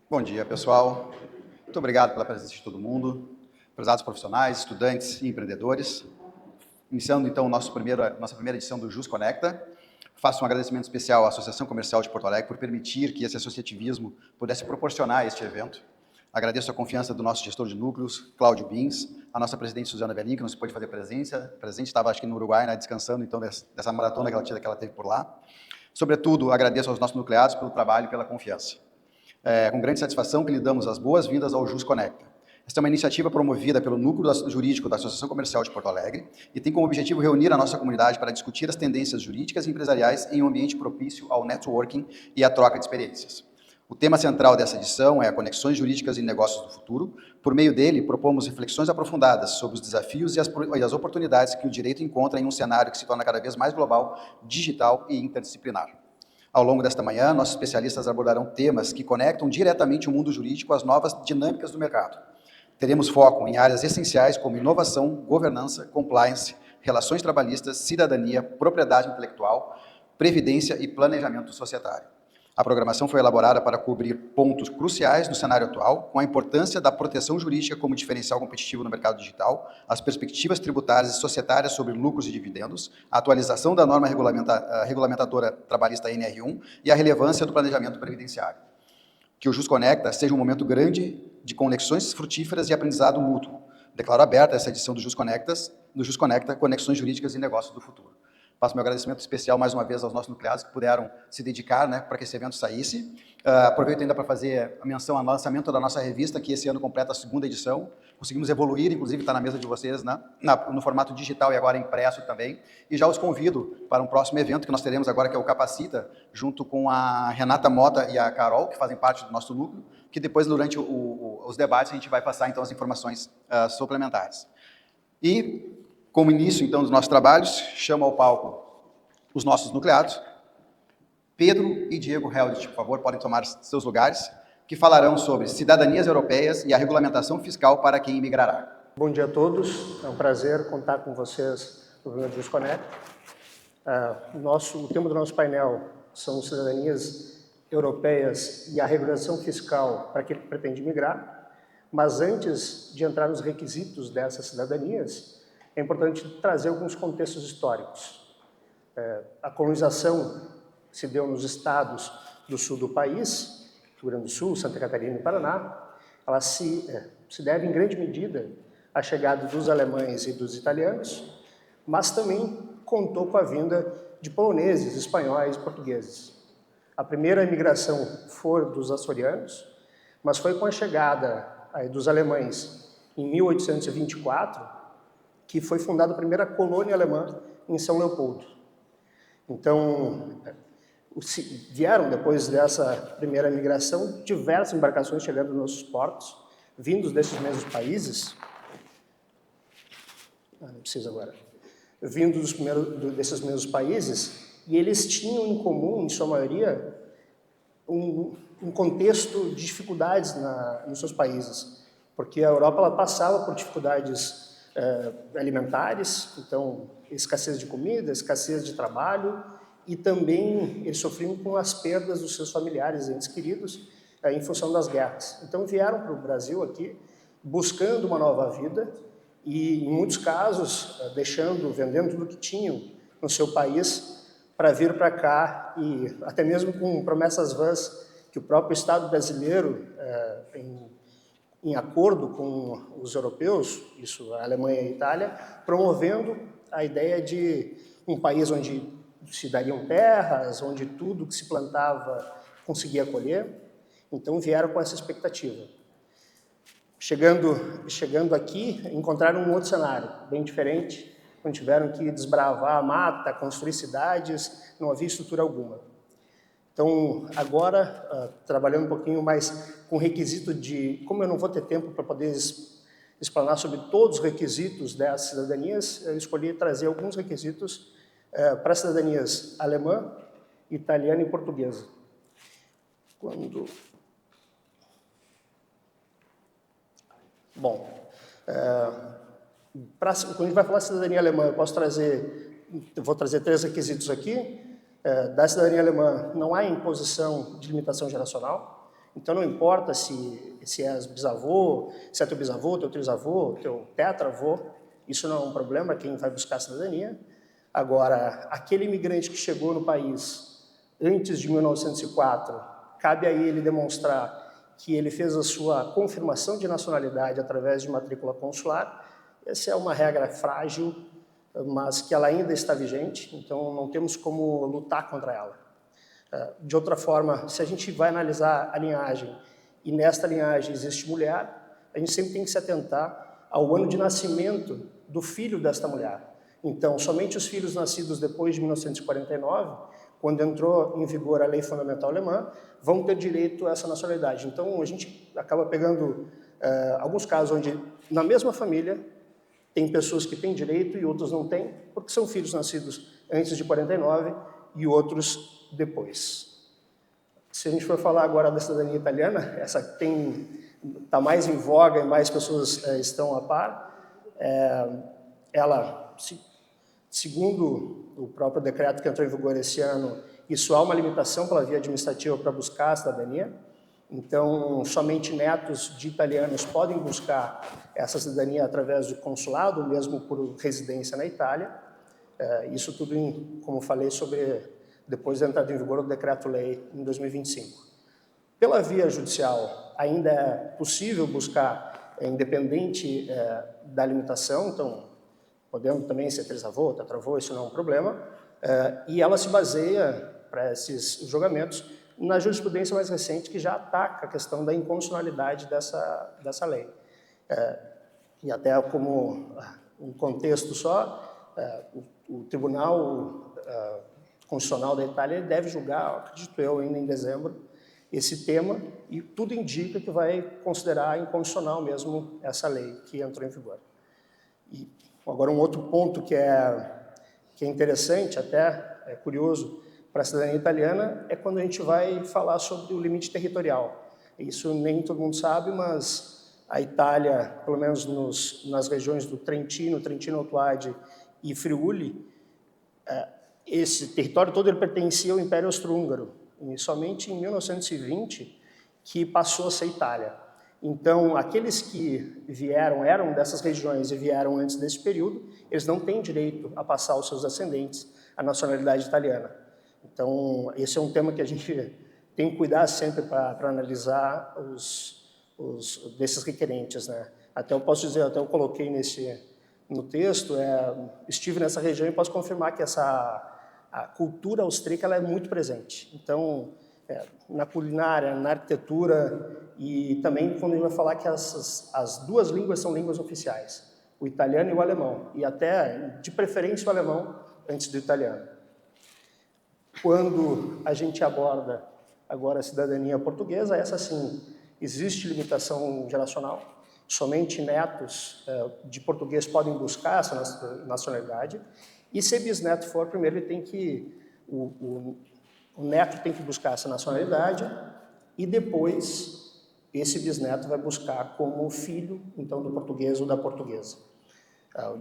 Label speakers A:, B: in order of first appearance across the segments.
A: Bom dia, pessoal. Muito obrigado pela presença de todo mundo, prezados profissionais, estudantes e empreendedores. Iniciando, então, nossa primeira edição do Jus Conecta. Faço um agradecimento especial à Associação Comercial de Porto Alegre por permitir que esse associativismo pudesse proporcionar este evento. Agradeço a confiança do nosso gestor de núcleos, Cláudio Bins, a nossa presidente Suzana Belin, que não se pôde fazer presente, estava, acho que, no Uruguai, né, descansando, então, dessa maratona que ela teve por lá. Sobretudo, agradeço aos nossos nucleados pelo trabalho e pela confiança. Com grande satisfação que lhe damos as boas-vindas ao Jus Conecta. Esta é uma iniciativa promovida pelo Núcleo Jurídico da Associação Comercial de Porto Alegre e tem como objetivo reunir a nossa comunidade para discutir as tendências jurídicas e empresariais em um ambiente propício ao networking e à troca de experiências. O tema central dessa edição é Conexões Jurídicas e Negócios do Futuro. Por meio dele, propomos reflexões aprofundadas sobre os desafios e as oportunidades que o direito encontra em um cenário que se torna cada vez mais global, digital e interdisciplinar. Ao longo desta manhã, nossos especialistas abordarão temas que conectam diretamente o mundo jurídico às novas dinâmicas do mercado. Teremos foco em áreas essenciais como inovação, governança, compliance, relações trabalhistas, cidadania, propriedade intelectual, previdência e planejamento societário. A programação foi elaborada para cobrir pontos cruciais do cenário atual, com a importância da proteção jurídica como diferencial competitivo no mercado digital, as perspectivas tributárias e societárias sobre lucros e dividendos, a atualização da norma regulamentadora trabalhista NR1 e a relevância do planejamento previdenciário. Que o Jus Conecta seja um momento grande de conexões frutíferas e aprendizado mútuo. Declaro aberta essa edição do Jus Conecta, Conexões Jurídicas e Negócios do Futuro. Faço meu agradecimento especial, mais uma vez, aos nossos nucleados que puderam se dedicar, né, para que esse evento saísse. Aproveito ainda para fazer a menção ao lançamento da nossa revista, que esse ano completa a 2ª edição. Conseguimos evoluir, inclusive está na mesa de vocês, né, no formato digital e agora impresso também. E já os convido para um próximo evento que nós teremos agora, que é o Capacita, junto com a Renata Mota e a Carol, que fazem parte do nosso núcleo, que depois, durante os debates, a gente vai passar, então, as informações suplementares. E, como início, então, dos nossos trabalhos, chamo ao palco os nossos nucleados, Pedro e Diego Heldt, por favor, podem tomar seus lugares, que falarão sobre cidadanias europeias e a regulamentação fiscal para quem imigrará.
B: Bom dia a todos, é um prazer contar com vocês no Jus Conecta. O tema do nosso painel são cidadanias europeias e a regulação fiscal para quem pretende migrar, mas antes de entrar nos requisitos dessas cidadanias, é importante trazer alguns contextos históricos. A colonização se deu nos estados do sul do país, Rio Grande do Sul, Santa Catarina e Paraná. Ela se deve, em grande medida, à chegada dos alemães e dos italianos, mas também contou com a vinda de poloneses, espanhóis e portugueses. A primeira imigração foi dos açorianos, mas foi com a chegada dos alemães em 1824 que foi fundada a primeira colônia alemã em São Leopoldo. Então, vieram, depois dessa primeira migração, diversas embarcações chegando nos nossos portos, vindos desses mesmos países, vindos desses mesmos países, e eles tinham em comum, em sua maioria, um contexto de dificuldades nos seus países, porque a Europa ela passava por dificuldades alimentares, então escassez de comida, escassez de trabalho, e também eles sofriam com as perdas dos seus familiares, entes queridos, em função das guerras. Então vieram para o Brasil aqui, buscando uma nova vida, e em muitos casos vendendo tudo que tinham no seu país para vir para cá, e até mesmo com promessas vãs que o próprio Estado brasileiro, em acordo com os europeus, isso a Alemanha e a Itália, promovendo a ideia de um país onde se dariam terras, onde tudo que se plantava conseguia colher. Então vieram com essa expectativa. Chegando aqui, encontraram um outro cenário, bem diferente, onde tiveram que desbravar a mata, construir cidades, não havia estrutura alguma. Então, agora, trabalhando um pouquinho mais com o requisito de... Como eu não vou ter tempo para poder explanar sobre todos os requisitos das cidadanias, eu escolhi trazer alguns requisitos para as cidadanias alemã, italiana e portuguesa. Quando a gente vai falar de cidadania alemã, eu vou trazer 3 requisitos aqui. Da cidadania alemã, não há imposição de limitação geracional, Então não importa se és bisavô, se é teu bisavô, teu trisavô, teu tetravô, isso não é um problema, quem vai buscar a cidadania. Agora, aquele imigrante que chegou no país antes de 1904, cabe a ele demonstrar que ele fez a sua confirmação de nacionalidade através de matrícula consular. Essa é uma regra frágil, mas que ela ainda está vigente, então não temos como lutar contra ela. De outra forma, se a gente vai analisar a linhagem, e nesta linhagem existe mulher, a gente sempre tem que se atentar ao ano de nascimento do filho desta mulher. Então, somente os filhos nascidos depois de 1949, quando entrou em vigor a Lei Fundamental Alemã, vão ter direito a essa nacionalidade. Então, a gente acaba pegando alguns casos onde, na mesma família, tem pessoas que têm direito e outros não têm, porque são filhos nascidos antes de 49 e outros depois. Se a gente for falar agora da cidadania italiana, essa está mais em voga e mais pessoas estão a par. Ela, segundo o próprio decreto que entrou em vigor esse ano, isso há uma limitação pela via administrativa para buscar a cidadania. Então, somente netos de italianos podem buscar essa cidadania através do consulado, ou mesmo por residência na Itália. Isso tudo, como falei, depois da entrada em vigor do decreto-lei em 2025. Pela via judicial, ainda é possível buscar, independente da limitação, então, podendo também ser trisavô, tetravô, isso não é um problema, e ela se baseia, para esses julgamentos, na jurisprudência mais recente, que já ataca a questão da inconstitucionalidade dessa lei. E até como um contexto só, o Tribunal Constitucional da Itália deve julgar, acredito eu, ainda em dezembro, esse tema, e tudo indica que vai considerar inconstitucional mesmo essa lei que entrou em vigor. E agora um outro ponto que é interessante, até é curioso, para a cidadania italiana, é quando a gente vai falar sobre o limite territorial. Isso nem todo mundo sabe, mas a Itália, pelo menos nas regiões do Trentino, Trentino-Alto Adige e Friuli, esse território todo ele pertencia ao Império Austro-Húngaro, e somente em 1920 que passou a ser Itália. Então, aqueles que eram dessas regiões e vieram antes desse período, eles não têm direito a passar aos seus ascendentes a nacionalidade italiana. Então, esse é um tema que a gente tem que cuidar sempre para analisar desses requerentes, né? Até eu posso dizer, até eu coloquei no texto, estive nessa região e posso confirmar que a cultura austríaca ela é muito presente. Então, na culinária, na arquitetura e também quando a gente vai falar que as duas línguas são línguas oficiais, o italiano e o alemão, e até, de preferência, o alemão antes do italiano. Quando a gente aborda agora a cidadania portuguesa, essa sim, existe limitação geracional, somente netos de português podem buscar essa nacionalidade, e se bisneto for, primeiro ele tem que, o neto tem que buscar essa nacionalidade, e depois esse bisneto vai buscar como filho, então, do português ou da portuguesa.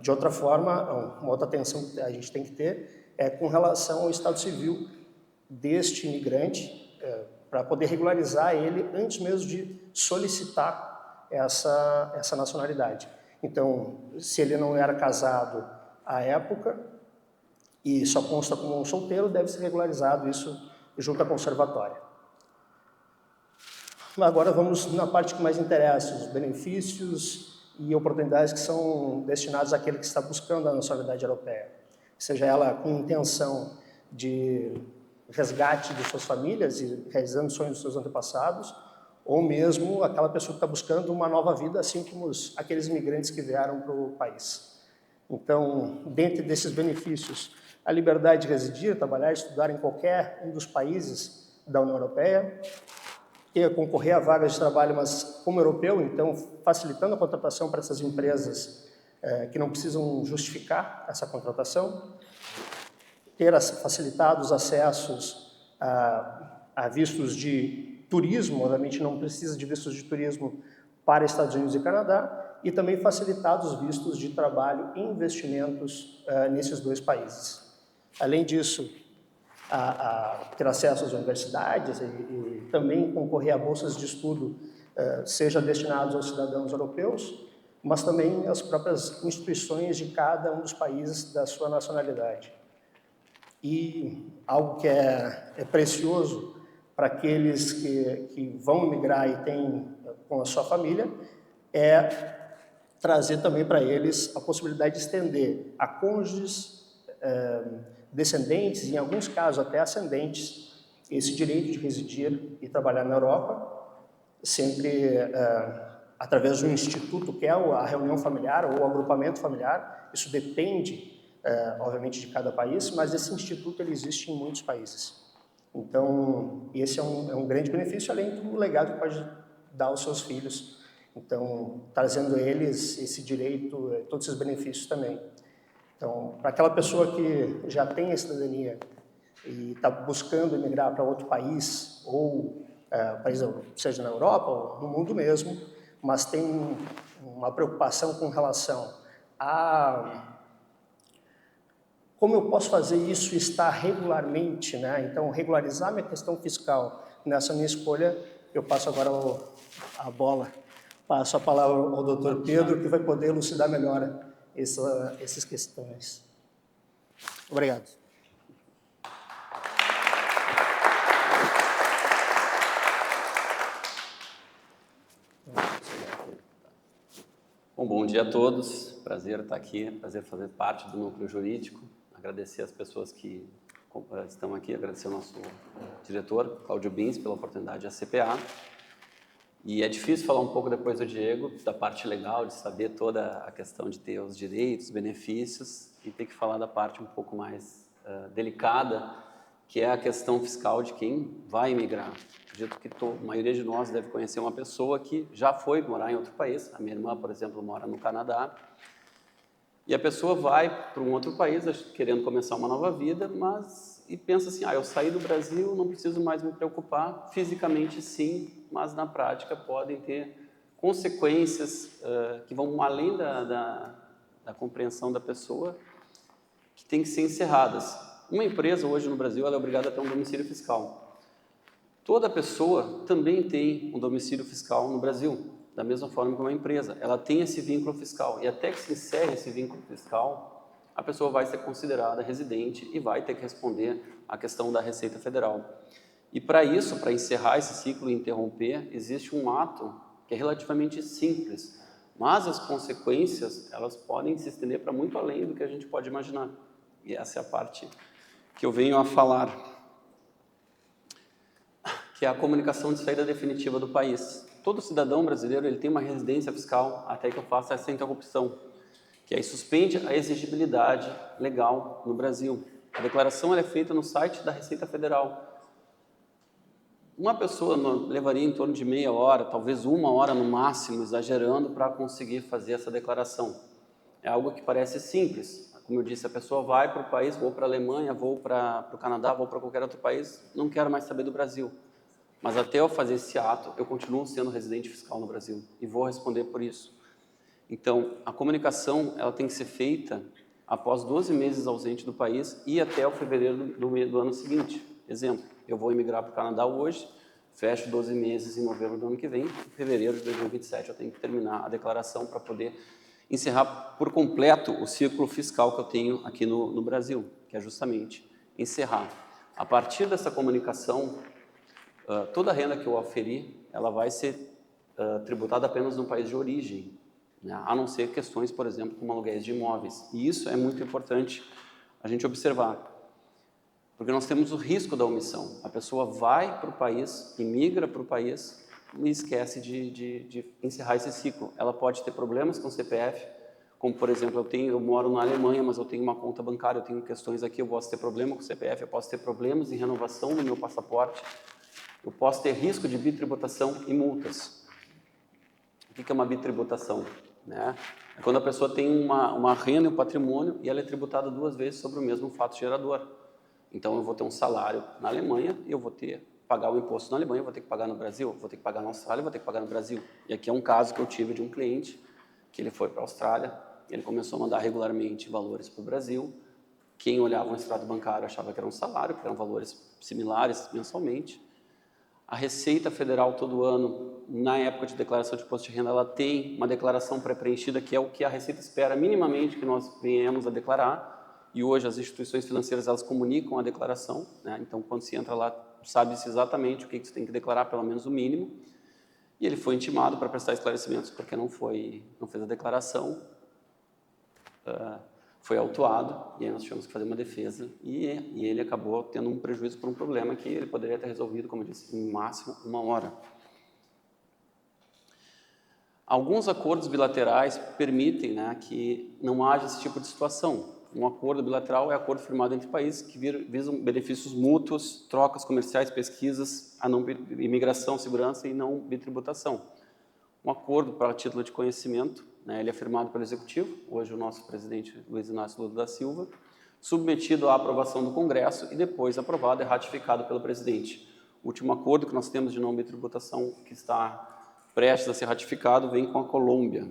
B: De outra forma, uma outra atenção que a gente tem que ter é com relação ao estado civil deste imigrante, para poder regularizar ele antes mesmo de solicitar essa nacionalidade. Então, se ele não era casado à época e só consta como um solteiro, deve ser regularizado isso junto à conservatória. Agora vamos na parte que mais interessa, os benefícios e oportunidades que são destinados àquele que está buscando a nacionalidade europeia, seja ela com intenção de resgate de suas famílias e realizando sonhos dos seus antepassados, ou mesmo aquela pessoa que está buscando uma nova vida, assim como aqueles imigrantes que vieram para o país. Então, dentre desses benefícios, a liberdade de residir, trabalhar e estudar em qualquer um dos países da União Europeia, e concorrer a vagas de trabalho, mas como europeu, então facilitando a contratação para essas empresas que não precisam justificar essa contratação, ter facilitados acessos a vistos de turismo, obviamente não precisa de vistos de turismo para Estados Unidos e Canadá, e também facilitados vistos de trabalho e investimentos nesses dois países. Além disso, a ter acesso às universidades e também concorrer a bolsas de estudo, seja destinados aos cidadãos europeus, mas também às próprias instituições de cada um dos países da sua nacionalidade. E algo que é precioso para aqueles que vão migrar e têm com a sua família é trazer também para eles a possibilidade de estender a cônjuges, descendentes, em alguns casos até ascendentes, esse direito de residir e trabalhar na Europa, sempre através de um instituto que é a reunião familiar ou o agrupamento familiar. Isso depende, obviamente, de cada país, mas esse instituto ele existe em muitos países. Então, esse é um grande benefício, além do legado que pode dar aos seus filhos. Então, trazendo eles esse direito, todos esses benefícios também. Então, para aquela pessoa que já tem a cidadania e está buscando emigrar para outro país, ou país, seja na Europa ou no mundo mesmo, mas tem uma preocupação com relação a como eu posso fazer isso e estar regularmente, né? Então, regularizar minha questão fiscal nessa minha escolha, eu passo agora a bola, passo a palavra ao Dr. Pedro, que vai poder elucidar melhor essas questões. Obrigado.
C: Bom dia a todos, prazer estar aqui, prazer fazer parte do Núcleo Jurídico, agradecer as pessoas que estão aqui, agradecer ao nosso diretor, Cláudio Bins, pela oportunidade da CPA. E é difícil falar um pouco depois do Diego, da parte legal, de saber toda a questão de ter os direitos, benefícios, e ter que falar da parte um pouco mais delicada, que é a questão fiscal de quem vai emigrar. Acredito que a maioria de nós deve conhecer uma pessoa que já foi morar em outro país. A minha irmã, por exemplo, mora no Canadá. E a pessoa vai para um outro país querendo começar uma nova vida, e pensa assim, eu saí do Brasil, não preciso mais me preocupar. Fisicamente, sim, mas na prática podem ter consequências que vão além da compreensão da pessoa, que tem que ser encerradas. Uma empresa hoje no Brasil ela é obrigada a ter um domicílio fiscal. Toda pessoa também tem um domicílio fiscal no Brasil, da mesma forma que uma empresa. Ela tem esse vínculo fiscal e até que se encerre esse vínculo fiscal, a pessoa vai ser considerada residente e vai ter que responder à questão da Receita Federal. E para isso, para encerrar esse ciclo e interromper, existe um ato que é relativamente simples, mas as consequências elas podem se estender para muito além do que a gente pode imaginar. E essa é a parte que eu venho a falar, que é a comunicação de saída definitiva do país. Todo cidadão brasileiro ele tem uma residência fiscal até que eu faça essa interrupção, que aí suspende a exigibilidade legal no Brasil. A declaração ela é feita no site da Receita Federal. Uma pessoa levaria em torno de meia hora, talvez 1 hora no máximo, exagerando, para conseguir fazer essa declaração. É algo que parece simples. Como eu disse, a pessoa vai para o país, vou para a Alemanha, vou para o Canadá, vou para qualquer outro país, não quero mais saber do Brasil. Mas até eu fazer esse ato, eu continuo sendo residente fiscal no Brasil e vou responder por isso. Então, a comunicação ela tem que ser feita após 12 meses ausente do país e até o fevereiro do ano seguinte. Exemplo, eu vou emigrar para o Canadá hoje, fecho 12 meses em novembro do ano que vem, em fevereiro de 2027 eu tenho que terminar a declaração para poder encerrar por completo o ciclo fiscal que eu tenho aqui no Brasil, que é justamente encerrar. A partir dessa comunicação, toda a renda que eu aferir, ela vai ser tributada apenas no país de origem, né? A não ser questões, por exemplo, como aluguéis de imóveis. E isso é muito importante a gente observar, porque nós temos o risco da omissão. A pessoa vai para o país, imigra para o país e esquece de encerrar esse ciclo. Ela pode ter problemas com o CPF, como, por exemplo, eu moro na Alemanha, mas eu tenho uma conta bancária, eu tenho questões aqui, eu posso ter problema com o CPF, eu posso ter problemas em renovação do meu passaporte, eu posso ter risco de bitributação e multas. O que é uma bitributação? Né? É quando a pessoa tem uma renda e um patrimônio e ela é tributada 2 vezes sobre o mesmo fato gerador. Então, eu vou ter um salário na Alemanha e eu vou pagar o imposto na Alemanha, eu vou ter que pagar no Brasil, vou ter que pagar na Austrália, vou ter que pagar no Brasil. E aqui é um caso que eu tive de um cliente que ele foi para a Austrália, ele começou a mandar regularmente valores para o Brasil, Quem olhava um extrato bancário achava que era um salário, porque eram valores similares mensalmente. A Receita Federal, todo ano, na época de declaração de imposto de renda, ela tem uma declaração pré-preenchida, que é o que a Receita espera minimamente que nós venhamos a declarar. E hoje as instituições financeiras, elas comunicam a declaração, né? Então, quando se entra lá, sabe-se exatamente o que você tem que declarar, pelo menos o mínimo. E ele foi intimado para prestar esclarecimentos, porque não fez a declaração, foi autuado, e aí nós tivemos que fazer uma defesa, e ele acabou tendo um prejuízo por um problema que ele poderia ter resolvido, como eu disse, em máximo 1 hora. Alguns acordos bilaterais permitem, né, que não haja esse tipo de situação. Um acordo bilateral é acordo firmado entre países que visam benefícios mútuos, trocas comerciais, pesquisas, a não imigração, segurança e não bitributação. Um acordo para título de conhecimento, né, ele é firmado pelo Executivo, hoje o nosso presidente Luiz Inácio Lula da Silva, submetido à aprovação do Congresso e depois aprovado e ratificado pelo presidente. O último acordo que nós temos de não bitributação que está prestes a ser ratificado vem com a Colômbia.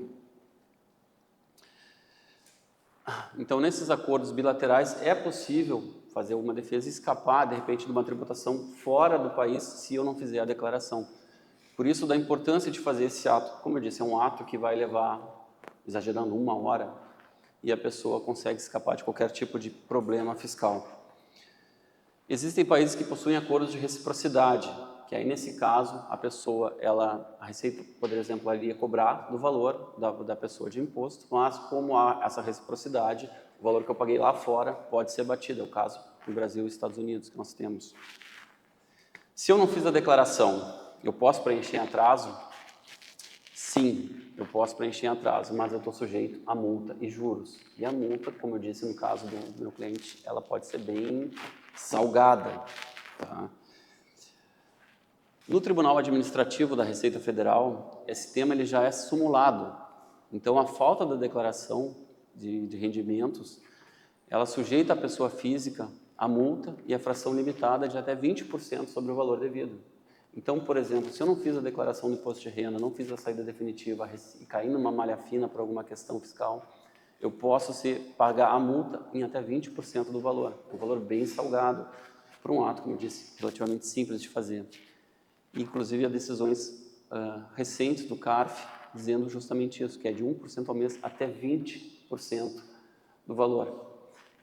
C: Então, nesses acordos bilaterais, é possível fazer uma defesa e escapar, de repente, de uma tributação fora do país, se eu não fizer a declaração. Por isso, da importância de fazer esse ato. Como eu disse, é um ato que vai levar, exagerando, 1 hora, e a pessoa consegue escapar de qualquer tipo de problema fiscal. Existem países que possuem acordos de reciprocidade, que aí, nesse caso, a Receita, por exemplo, iria cobrar do valor da pessoa de imposto, mas como há essa reciprocidade, o valor que eu paguei lá fora pode ser batido, é o caso do Brasil e Estados Unidos que nós temos. Se eu não fiz a declaração, eu posso preencher em atraso? Sim, eu posso preencher em atraso, mas eu estou sujeito a multa e juros. E a multa, como eu disse no caso do meu cliente, ela pode ser bem salgada, tá? No Tribunal Administrativo da Receita Federal, esse tema ele já é sumulado. Então, a falta da declaração de rendimentos, ela sujeita a pessoa física a multa e a fração limitada de até 20% sobre o valor devido. Então, por exemplo, se eu não fiz a declaração do imposto de renda, não fiz a saída definitiva e cair numa malha fina por alguma questão fiscal, eu posso pagar a multa em até 20% do valor. É um valor bem salgado para um ato, como eu disse, relativamente simples de fazer. Inclusive, há decisões recentes do CARF dizendo justamente isso, que é de 1% ao mês até 20% do valor.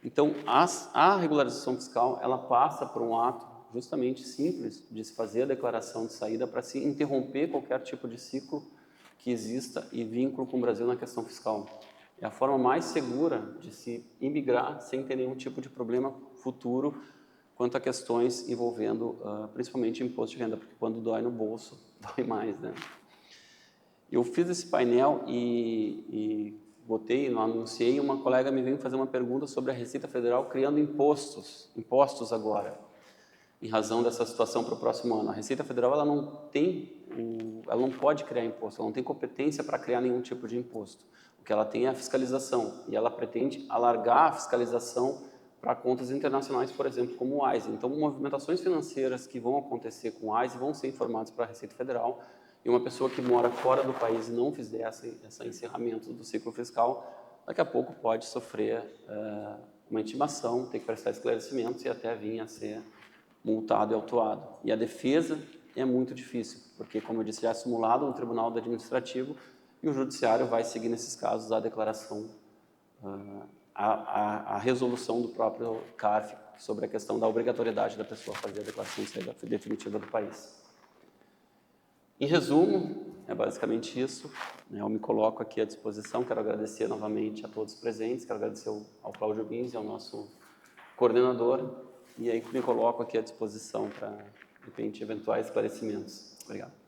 C: Então, a regularização fiscal, ela passa por um ato justamente simples de se fazer a declaração de saída para se interromper qualquer tipo de ciclo que exista e vínculo com o Brasil na questão fiscal. É a forma mais segura de se imigrar sem ter nenhum tipo de problema futuro quanto a questões envolvendo principalmente imposto de renda, porque quando dói no bolso, dói mais, né? Eu fiz esse painel e anunciei, uma colega me veio fazer uma pergunta sobre a Receita Federal criando impostos agora, em razão dessa situação para o próximo ano. A Receita Federal ela não pode criar imposto, ela não tem competência para criar nenhum tipo de imposto. O que ela tem é a fiscalização, e ela pretende alargar a fiscalização para contas internacionais, por exemplo, como o AISE. Então, movimentações financeiras que vão acontecer com o AISE vão ser informadas para a Receita Federal, e uma pessoa que mora fora do país e não fizer esse encerramento do ciclo fiscal, daqui a pouco pode sofrer uma intimação, ter que prestar esclarecimentos e até vir a ser multado e autuado. E a defesa é muito difícil, porque, como eu disse, já é simulado no Tribunal Administrativo e o Judiciário vai seguir, nesses casos, a declaração, a resolução do próprio CARF sobre a questão da obrigatoriedade da pessoa fazer a declaração de saída definitiva do país. Em resumo, é basicamente isso. Eu me coloco aqui à disposição, quero agradecer novamente a todos os presentes, quero agradecer ao Cláudio Bins, ao nosso coordenador, e aí me coloco aqui à disposição para, de repente, eventuais esclarecimentos. Obrigado.